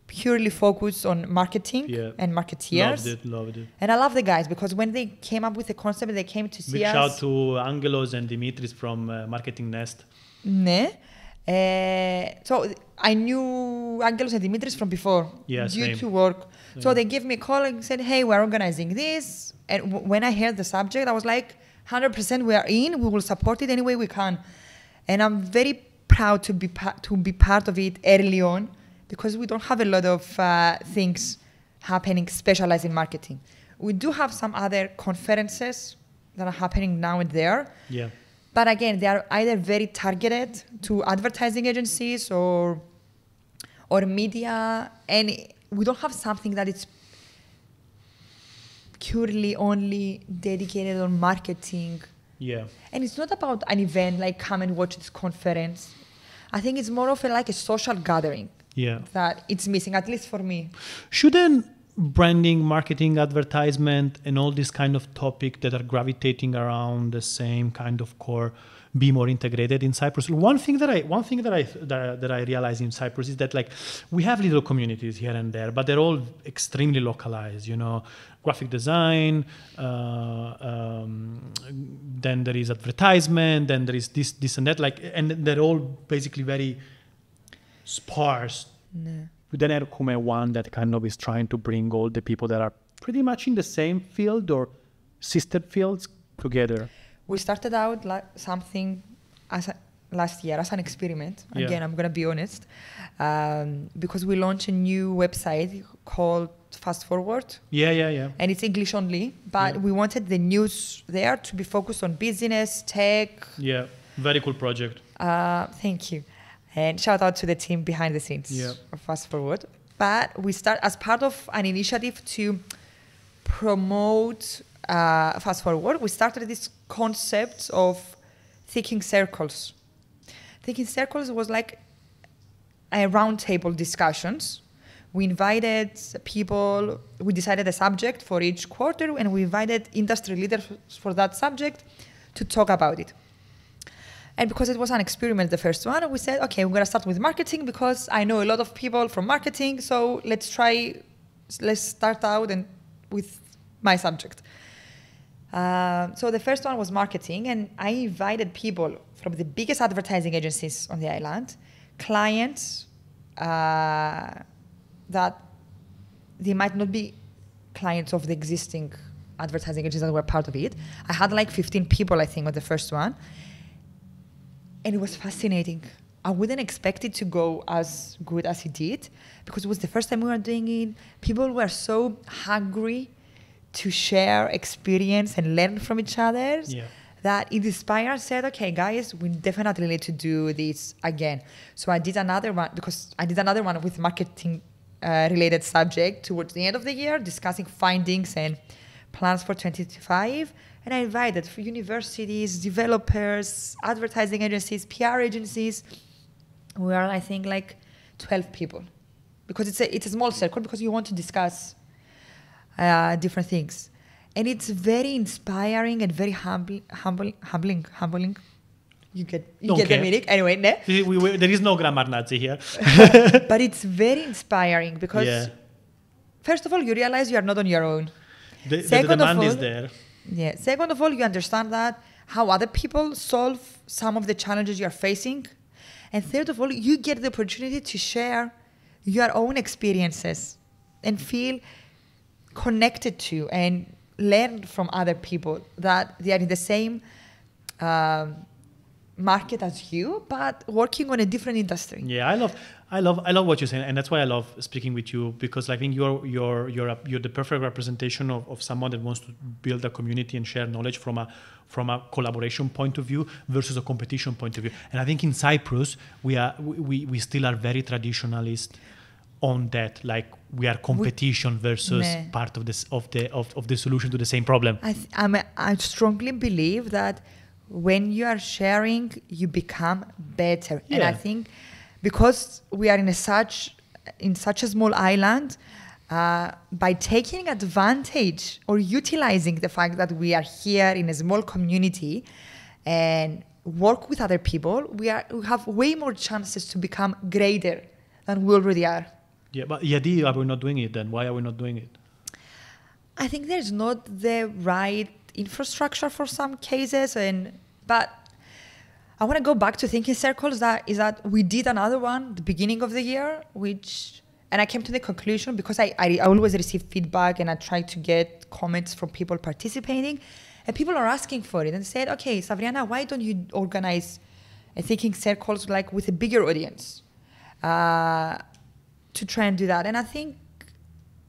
purely focused on marketing and marketeers. Loved it. And I love the guys because when they came up with the concept, they came to see Big us. shout to Angelos and Dimitris from Marketing Nest. So I knew Angelos and Dimitris from before due to work. So they gave me a call and said, hey, we're organizing this. And when I heard the subject, I was like, 100% we are in. We will support it any way we can. And I'm very proud to be part of it early on because we don't have a lot of things happening specialized in marketing. We do have some other conferences that are happening now and there. Yeah. But again, they are either very targeted to advertising agencies or media, and we don't have something that is purely only dedicated on marketing. Yeah. And it's not about an event like come and watch this conference. I think it's more of like a social gathering that it's missing, at least for me. Shouldn't branding, marketing, advertisement, and all these kind of topics that are gravitating around the same kind of core be more integrated in Cyprus? One thing that I realize in Cyprus is that like we have little communities here and there, but they're all extremely localized. You know, graphic design, then there is advertisement, then there is this and that. Like, and they're all basically very sparse. Then there come one that kind of is trying to bring all the people that are pretty much in the same field or sister fields together. We started out something last year as an experiment. Again, I'm going to be honest. Because we launched a new website called Fast Forward. Yeah. And it's English only. But we wanted the news there to be focused on business, tech. Yeah, very cool project. Thank you. And shout out to the team behind the scenes of Fast Forward. But we start as part of an initiative to promote Fast Forward. We started this concept of thinking circles. Thinking circles was like a roundtable discussions. We invited people, we decided a subject for each quarter, and we invited industry leaders for that subject to talk about it. And because it was an experiment, the first one, we said, okay, we're going to start with marketing because I know a lot of people from marketing. So let's start out with my subject. So the first one was marketing. And I invited people from the biggest advertising agencies on the island, clients that they might not be clients of the existing advertising agencies that were part of it. I had like 15 people, I think, on the first one. And it was fascinating. I wouldn't expect it to go as good as it did because it was the first time we were doing it. People were so hungry to share experience and learn from each other that it inspired, said, okay, guys, we definitely need to do this again. So I did another one with marketing related subject towards the end of the year, discussing findings and plans for 2025. And I invited for universities, developers, advertising agencies, PR agencies. We are, I think, like 12 people. Because it's a small circle because you want to discuss different things. And it's very inspiring and very humbling. You get the meaning. Anyway, no? There is no grammar Nazi here. But it's very inspiring because, first of all, you realize you are not on your own. The demand is there. Yeah. Second of all, you understand that how other people solve some of the challenges you are facing. And third of all, you get the opportunity to share your own experiences and feel connected to and learn from other people that they are in the same market as you, but working on a different industry. Yeah, I love what you're saying, and that's why I love speaking with you because I think you're the perfect representation of someone that wants to build a community and share knowledge from a collaboration point of view versus a competition point of view. And I think in Cyprus we still are very traditionalist on that. Like we are competition versus part of the solution to the same problem. I strongly believe that when you are sharing, you become better. And I think because we are in such in such a small island, by taking advantage or utilizing the fact that we are here in a small community and work with other people, we have way more chances to become greater than we already are. Yeah, but Yadi, are we not doing it then? Why are we not doing it? I think there's not the right infrastructure for some cases, but I want to go back to thinking circles. That we did another one at the beginning of the year, and I came to the conclusion because I always receive feedback and I try to get comments from people participating, and people are asking for it and said, okay, Stavriana, why don't you organize thinking circles like with a bigger audience to try and do that? And I think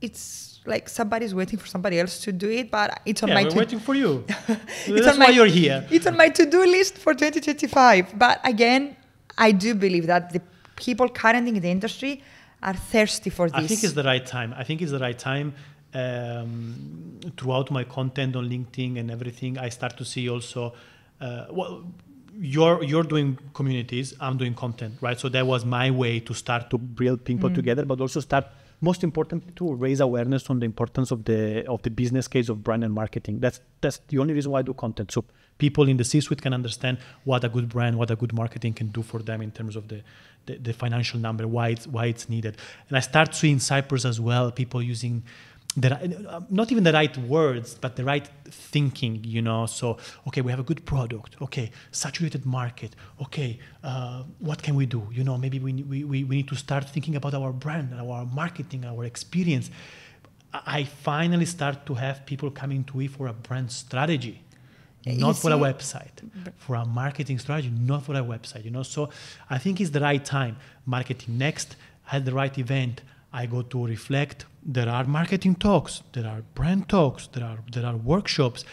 it's like somebody's waiting for somebody else to do it, but it's on my we're waiting for you. It's That's why you're here. It's on my to-do list for 2025. But again, I do believe that the people currently in the industry are thirsty for this. I think it's the right time. Throughout my content on LinkedIn and everything, I start to see also, you're doing communities, I'm doing content, right? So that was my way to start to build people together, but also start, most important, to raise awareness on the importance of the business case of brand and marketing. That's the only reason why I do content. So people in the C-suite can understand what a good brand, what a good marketing can do for them in terms of the financial number, why it's needed. And I start seeing Cyprus as well, people using not even the right words, but the right thinking, So, okay, we have a good product. Okay, saturated market. Okay, what can we do? Maybe we need to start thinking about our brand, our marketing, our experience. I finally start to have people coming to me for a brand strategy. Not for a website, for a marketing strategy, not for a website, So I think it's the right time. Marketing next, had the right event. I go to reflect. There are marketing talks, there are brand talks, there are workshops.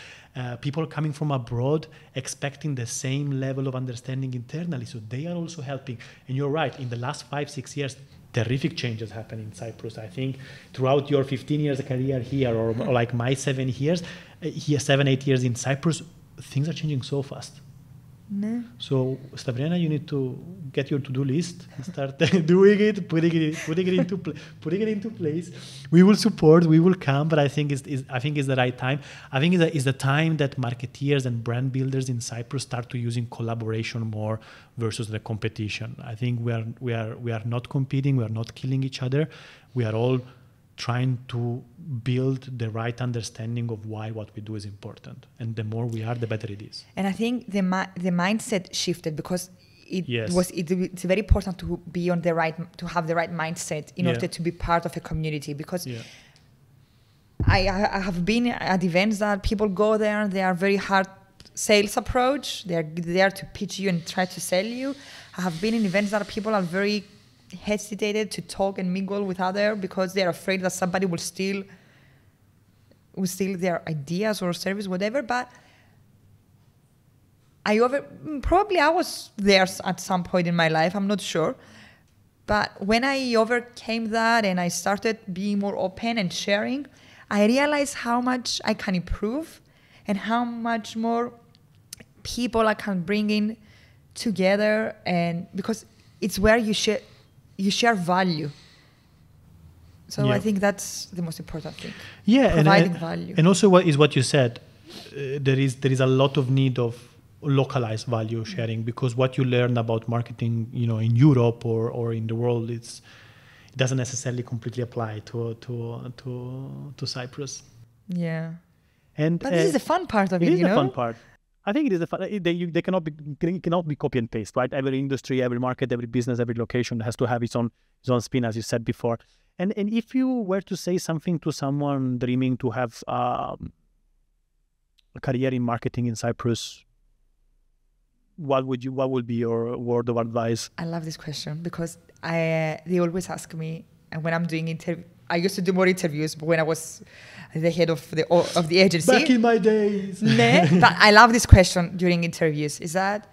People coming from abroad expecting the same level of understanding internally. So they are also helping. And you're right, in the last 5-6 years, terrific changes happen in Cyprus. I think throughout your 15 years career here, or like my 7 years, 7-8 years in Cyprus, things are changing so fast. No. So Stavriana, you need to get your to-do list and start doing it, putting it into place. We will support, we will come, but I think it's the right time. I think it's the time that marketeers and brand builders in Cyprus start to using collaboration more versus the competition. I think we are not competing, we are not killing each other. We are all trying to build the right understanding of why what we do is important. And the more we are, the better it is. And I think the mindset shifted because it's very important to be on to have the right mindset in order to be part of a community. Because I have been at events that people go there and they are very hard sales approach. They're there to pitch you and try to sell you. I have been in events that people are very hesitated to talk and mingle with others because they're afraid that somebody will steal their ideas or service, whatever. But I was there at some point in my life, I'm not sure. But when I overcame that and I started being more open and sharing, I realized how much I can improve and how much more people I can bring in together. And because it's where you share value. So I think that's the most important thing. Yeah, providing value. And also what you said, there is a lot of need of localized value sharing, because what you learn about marketing, in Europe or in the world, it doesn't necessarily completely apply to Cyprus. Yeah. But this is the fun part of it, It is the fun part. I think it is they cannot be copy and paste, right? Every industry, every market, every business, every location has to have its own spin, as you said before. And if you were to say something to someone dreaming to have a career in marketing in Cyprus, what would be your word of advice? I love this question because they always ask me, and when I'm doing I used to do more interviews, but when I was the head of the agency. Back in my days. But I love this question during interviews, is that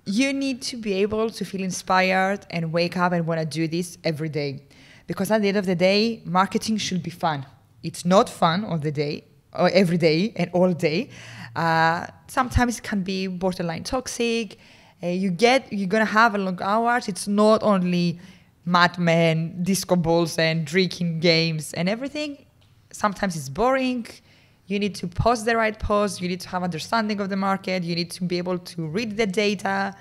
you need to be able to feel inspired and wake up and want to do this every day. Because at the end of the day, marketing should be fun. It's not fun all the day, or every day and all day. Sometimes it can be borderline toxic. You're going to have long hours. It's not only Mad Men, disco balls and drinking games and everything. Sometimes it's boring. You need to post the right post. You need to have understanding of the market. You need to be able to read the data,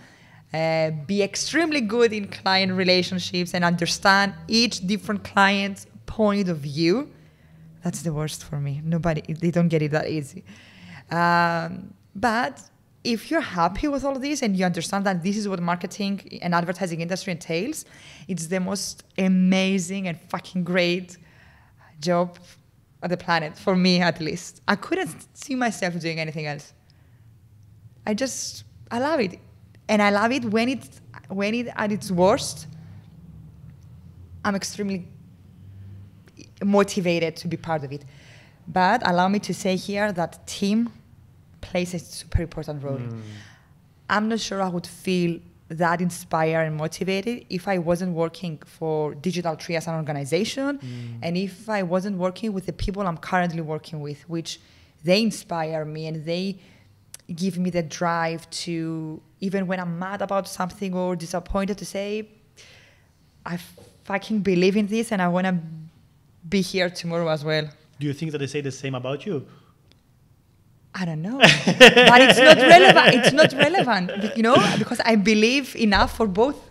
be extremely good in client relationships and understand each different client's point of view. That's the worst for me. They don't get it that easy. But if you're happy with all of this and you understand that this is what marketing and advertising industry entails, it's the most amazing and fucking great job on the planet, for me at least. I couldn't see myself doing anything else. I love it. And I love it when it's at its worst. I'm extremely motivated to be part of it. But allow me to say here that team plays a super important role. I'm not sure I would feel that inspired and motivated if I wasn't working for Digital Tree as an organization, and if I wasn't working with the people I'm currently working with, which they inspire me and they give me the drive to, even when I'm mad about something or disappointed, to say, I fucking believe in this and I want to be here tomorrow as well. Do you think that they say the same about you? I don't know, but it's not relevant. It's not relevant, because I believe enough for both.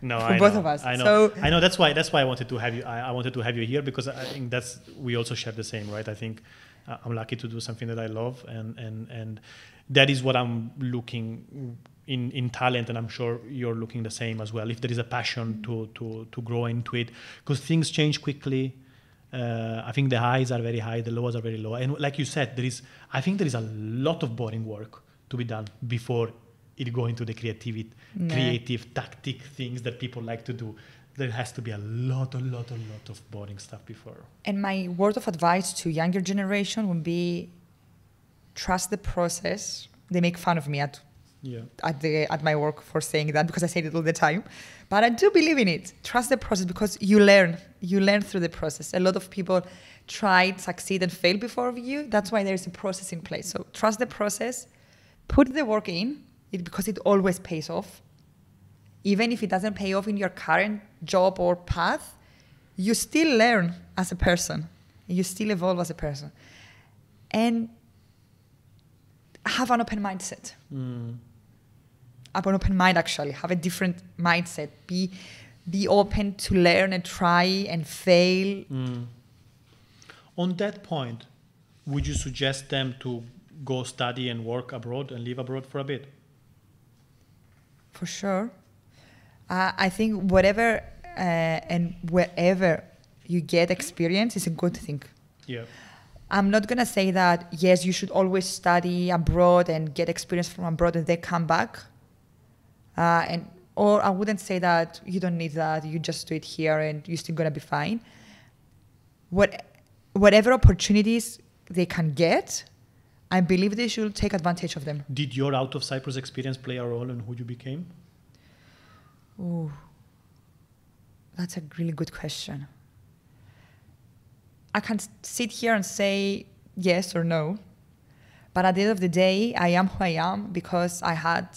Both of us. I know. So, I know. That's why I wanted to have you. I wanted to have you here because I think we also share the same, right? I think I'm lucky to do something that I love, and that is what I'm looking in talent, and I'm sure you're looking the same as well. If there is a passion to grow into it, because things change quickly. I think the highs are very high, the lows are very low. And like you said, I think there is a lot of boring work to be done before it go into the creative tactic things that people like to do. There has to be a lot of boring stuff before. And my word of advice to younger generation would be, trust the process. They make fun of me at my work for saying that, because I say it all the time. But I do believe in it. Trust the process, because you learn through the process. A lot of people try, succeed and fail before you. That's why there is a process in place. So trust the process, put the work in, because it always pays off. Even if it doesn't pay off in your current job or path, you still learn as a person. You still evolve as a person. And have an open mindset. Have an open mind, actually. Have a different mindset. Be open to learn and try and fail. On that point, would you suggest them to go study and work abroad and live abroad for a bit? For sure. I think whatever and wherever you get experience is a good thing. Yeah. I'm not going to say that, yes, you should always study abroad and get experience from abroad and then come back. Or I wouldn't say that you don't need that, you just do it here and you're still going to be fine. Whatever opportunities they can get, I believe they should take advantage of them. Did your out of Cyprus experience play a role in who you became? Oh, that's a really good question. I can sit here and say yes or no, but at the end of the day, I am who I am because I had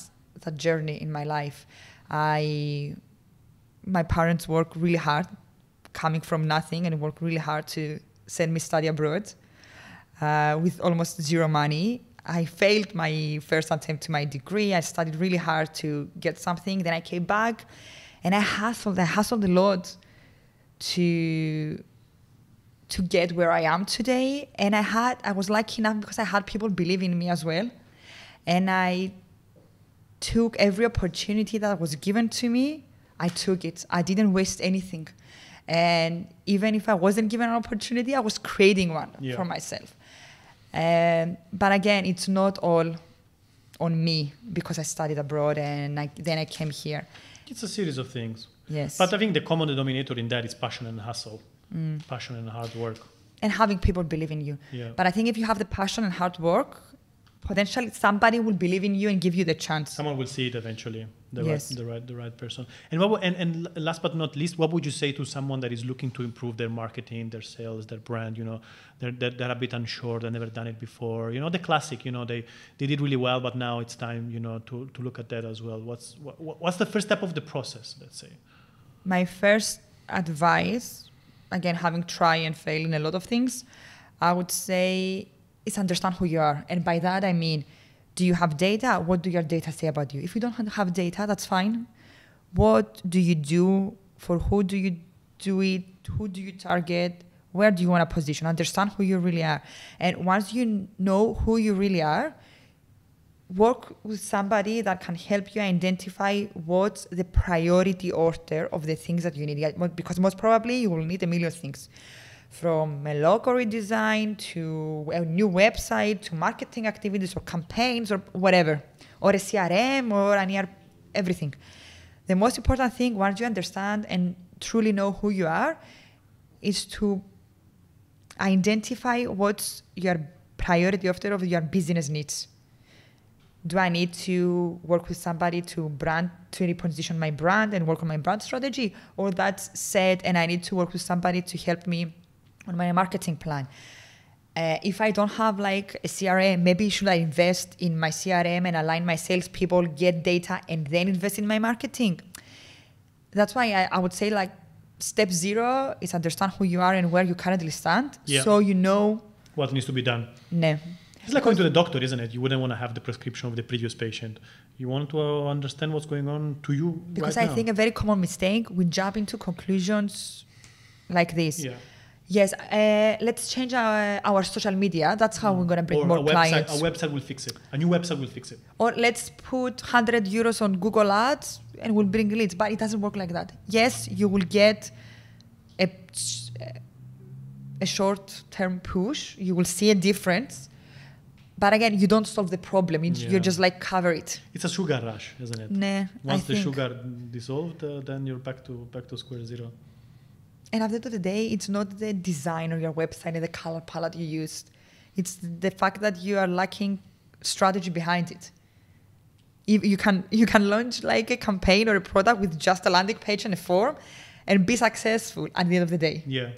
that journey in my life. My parents worked really hard, coming from nothing, and worked really hard to send me study abroad with almost zero money. I failed my first attempt to my degree. I studied really hard to get something. Then I came back, and I hustled a lot to get where I am today. And I was lucky enough because I had people believe in me as well. And I took every opportunity that was given to me. I took it. I didn't waste anything. And even if I wasn't given an opportunity, I was creating one for myself. But again, it's not all on me because I studied abroad and then I came here. It's a series of things. Yes. But I think the common denominator in that is passion and hustle. Passion and hard work. And having people believe in you. Yeah. But I think if you have the passion and hard work, potentially somebody will believe in you and give you the chance. Someone will see it eventually, the right person. And and last but not least, what would you say to someone that is looking to improve their marketing, their sales, their brand? They're a bit unsure, they've never done it before. The classic. They did really well, but now it's time, to look at that as well. What's the first step of the process? Let's say. my first advice, again, having tried and failed in a lot of things, I would say is understand who you are. And by that, I mean, do you have data? What do your data say about you? If you don't have data, that's fine. What do you do? For who do you do it? Who do you target? Where do you want to position? Understand who you really are. And once you know who you really are, work with somebody that can help you identify what's the priority order of the things that you need. Because most probably you will need a million things. From a logo redesign to a new website to marketing activities or campaigns or whatever. Or a CRM or everything. The most important thing, once you understand and truly know who you are, is to identify what's your priority order of your business needs. Do I need to work with somebody to reposition my brand and work on my brand strategy? Or that's set and I need to work with somebody to help me on my marketing plan? If I don't have like a CRM, maybe should I invest in my CRM and align my salespeople, get data, and then invest in my marketing? That's why I would say like step 0 is understand who you are and where you currently stand. Yeah. So you know what needs to be done. No. It's like going to the doctor, isn't it? You wouldn't want to have the prescription of the previous patient. You want to understand what's going on to you because right I now. think a very common mistake, we jump into conclusions like this. Yeah. Yes, let's change our social media. That's how we're going to bring more clients. A website will fix it. A new website will fix it. Or let's put 100 euros on Google Ads and we'll bring leads. But it doesn't work like that. Yes, you will get a short-term push. You will see a difference. But again, you don't solve the problem. You just like cover it. It's a sugar rush, isn't it? Nah, Once the sugar dissolved, then you're back to square zero. And at the end of the day, it's not the design of your website and the color palette you used. It's the fact that you are lacking strategy behind it. You can launch like a campaign or a product with just a landing page and a form and be successful at the end of the day. Yeah.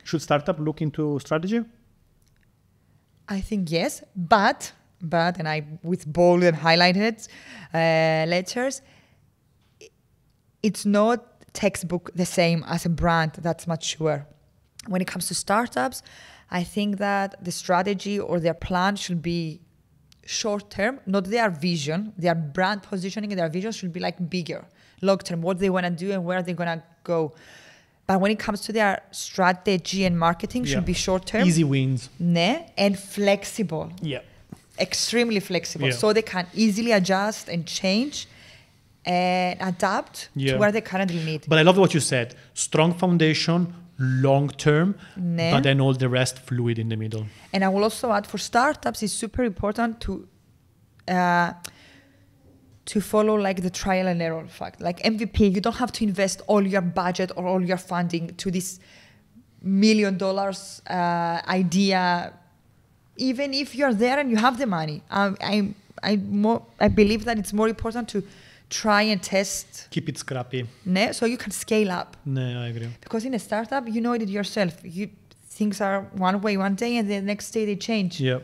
Should startup look into strategy? I think yes, but and I with bold and highlighted letters, it's not textbook the same as a brand that's mature. When it comes to startups, I think that the strategy or their plan should be short term, not their vision. Their brand positioning and their vision should be like bigger, long term, what they want to do and where they're going to go. But when it comes to their strategy and marketing, should be short term. Easy wins. And flexible. Yeah. Extremely flexible. So they can easily adjust and change and adapt to where they currently need. But I love what you said. Strong foundation, long term, but then all the rest fluid in the middle. And I will also add for startups, it's super important to follow like the trial and error fact. Like MVP, you don't have to invest all your budget or all your funding to this $1 million idea. Even if you're there and you have the money, I believe that it's more important to try and test. Keep it scrappy. So you can scale up. I agree. Because in a startup, you know it yourself. Things are one way one day and the next day they change. Yeah.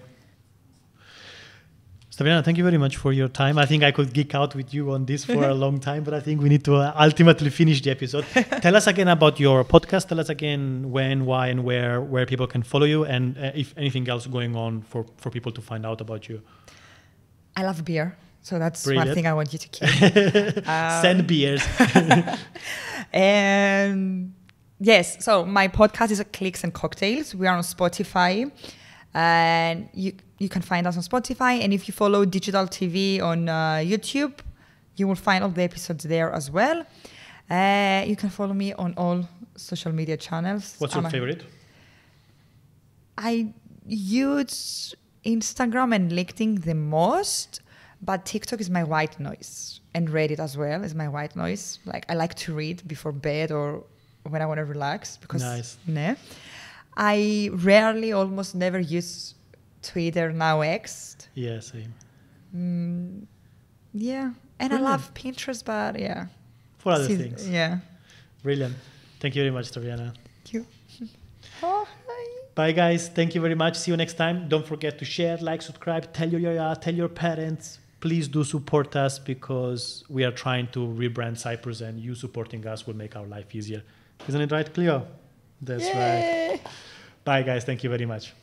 Stavriana, thank you very much for your time. I think I could geek out with you on this for a long time, but I think we need to ultimately finish the episode. Tell us again about your podcast. Tell us again when, why, and where people can follow you, and if anything else going on for people to find out about you. I love beer. So that's one thing I want you to keep. Send beers. And yes, so my podcast is Clicks and Cocktails. We are on Spotify. And you can find us on Spotify. And if you follow Digital TV on YouTube, you will find all the episodes there as well. You can follow me on all social media channels. What's your favorite? I use Instagram and LinkedIn the most. But TikTok is my white noise, and Reddit as well is my white noise. Like I like to read before bed or when I want to relax because I rarely, almost never use Twitter, now X. Yeah, same. And brilliant. I love Pinterest, but for other things. Yeah. Brilliant. Thank you very much, Stavriana. Thank you. Oh, hi. Bye, guys. Thank you very much. See you next time. Don't forget to share, like, subscribe, tell your parents. please do support us because we are trying to rebrand Cyprus, and you supporting us will make our life easier. Isn't it right, Cleo? That's right. Bye, guys. Thank you very much.